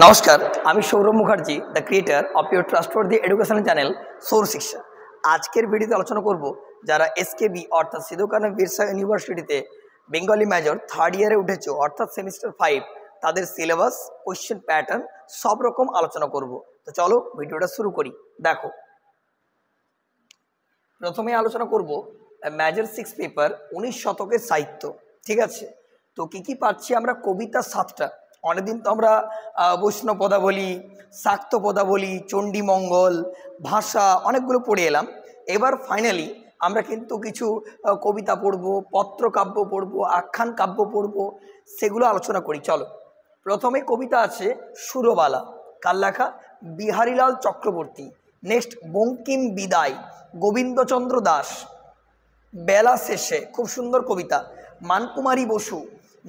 নমস্কার, আমি Sourav Mukherjee, the creator of your trustworthy educational channel সৌর শিক্ষা। আজকের ভিডিওতে আলোচনা করব যারা এসকেবি অর্থাৎ সিধু কানু বিরসা ইউনিভার্সিটিতে বেঙ্গলি মেজর থার্ড ইয়ারে উঠেছো অর্থাৎ সেমিস্টার 5, তাদের সিলেবাস, কোয়েশ্চেন প্যাটার্ন সব রকম আলোচনা করব। তো চলো ভিডিওটা শুরু করি। দেখো, প্রথমে আলোচনা করব মেজর 6 পেপার 19 শতকের সাহিত্য। ঠিক আছে, তো কি পাচ্ছি আমরা? কবিতা 7টা। অনেকদিন তো আমরা বৈষ্ণব পদাবলী, শাক্ত পদাবলী, চণ্ডীমঙ্গল, ভাষা অনেকগুলো পড়ে এলাম। এবার ফাইনালি আমরা কিন্তু কিছু কবিতা পড়ব, পত্রকাব্য পড়ব, আখ্যান কাব্য পড়ব, সেগুলো আলোচনা করি। চলো, প্রথমে কবিতা আছে সুরবালা, কার লেখা? বিহারীলাল চক্রবর্তী। নেক্সট বঙ্কিম বিদায়, গোবিন্দচন্দ্র দাস। বেলা শেষে, খুব সুন্দর কবিতা, মানকুমারী বসু।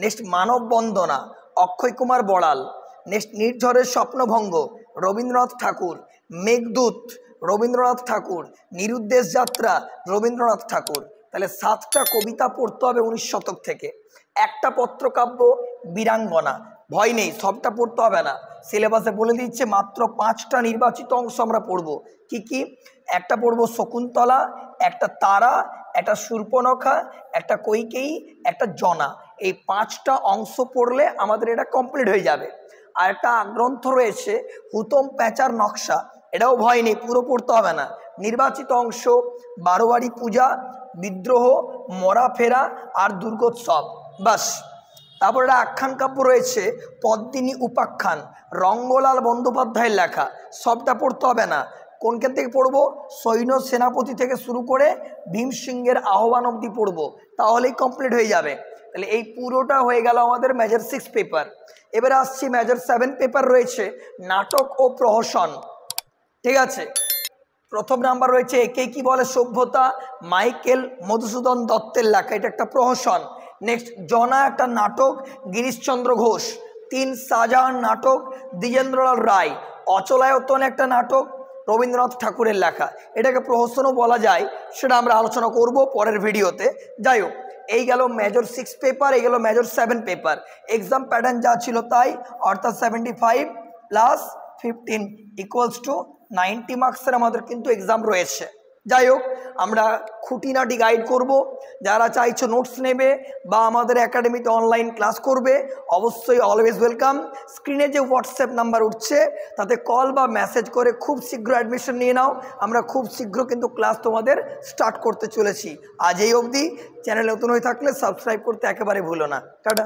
নেক্সট মানব বন্দনা, অক্ষয় কুমার বড়াল। নেক্সট নির্ঝরের স্বপ্নভঙ্গ, রবীন্দ্রনাথ ঠাকুর। মেঘদূত, রবীন্দ্রনাথ ঠাকুর। নিরুদ্দেশ যাত্রা, রবীন্দ্রনাথ ঠাকুর। তাহলে 7টা কবিতা পড়তে হবে 19 শতক থেকে। একটা পত্রকাব্য বীরাঙ্গনা। ভয় নেই, সবটা পড়তে হবে না, সিলেবাসে বলে দিচ্ছে মাত্র 5টা নির্বাচিত অংশ আমরা পড়ব। কি? একটা পড়ব শকুন্তলা, একটা তারা, একটা শূর্পণখা, একটা কৈকেয়ী, একটা জনা। এই 5টা অংশ পড়লে আমাদের এটা কমপ্লিট হয়ে যাবে। আর একটা গ্রন্থ রয়েছে হুতম প্যাঁচার নকশা, এটাও ভয় নেই, পুরো পড়তে হবে না। নির্বাচিত অংশ বারোয়ারি পূজা, বিদ্রোহ, মরা ফেরা আর দুর্গোৎসব, বাস। তারপর একটা আখ্যান কাব্য রয়েছে পদ্মিনী উপাখ্যান, রঙ্গলাল বন্দ্যোপাধ্যায়ের লেখা। সবটা পড়তে হবে না, কোনখান থেকে পড়বো? সৈন্য সেনাপতি থেকে শুরু করে ভীমসিংহের আহ্বান অবধি পড়বো, তাহলেই কমপ্লিট হয়ে যাবে। তাহলে এই পুরোটা হয়ে গেল আমাদের মেজর 6 পেপার। এবারে আসছি মেজর 7 পেপার রয়েছে নাটক ও প্রহসন। ঠিক আছে, প্রথম নাম্বার রয়েছে একে কি বলে সভ্যতা, মাইকেল মধুসূদন দত্তের লেখা, এটা একটা প্রহসন। নেক্সট জনা, একটা নাটক, গিরিশচন্দ্র ঘোষ। 3 শাহজাহান নাটক, দ্বিজেন্দ্রলাল রায়। অচলায়তন একটা নাটক, রবীন্দ্রনাথ ঠাকুরের লেখা, এটাকে প্রহসনও বলা যায়, সেটা আমরা আলোচনা করব পরের ভিডিওতে। যাই হোক, এই গেল মেজর 6 পেপার, এই গেল মেজর 7 পেপার। এক্সাম প্যাটার্ন যা ছিল তাই, অর্থাৎ 75 + 15 = 90 মার্কসের আমাদের কিন্তু এক্সাম রয়েছে। যাই হোক, আমরা খুঁটিনাটি গাইড করব। যারা চাইছো নোটস নেবে বা আমাদের একাডেমিতে অনলাইন ক্লাস করবে, অবশ্যই অলওয়েজ ওয়েলকাম। স্ক্রিনে যে হোয়াটসঅ্যাপ নাম্বার উঠছে তাতে কল বা মেসেজ করে খুব শীঘ্র অ্যাডমিশন নিয়ে নাও। আমরা খুব শীঘ্র কিন্তু ক্লাস তোমাদের স্টার্ট করতে চলেছি। আজ এই অবধি। চ্যানেল নতুন হয়ে থাকলে সাবস্ক্রাইব করতে একেবারে ভুলো না। টাটা।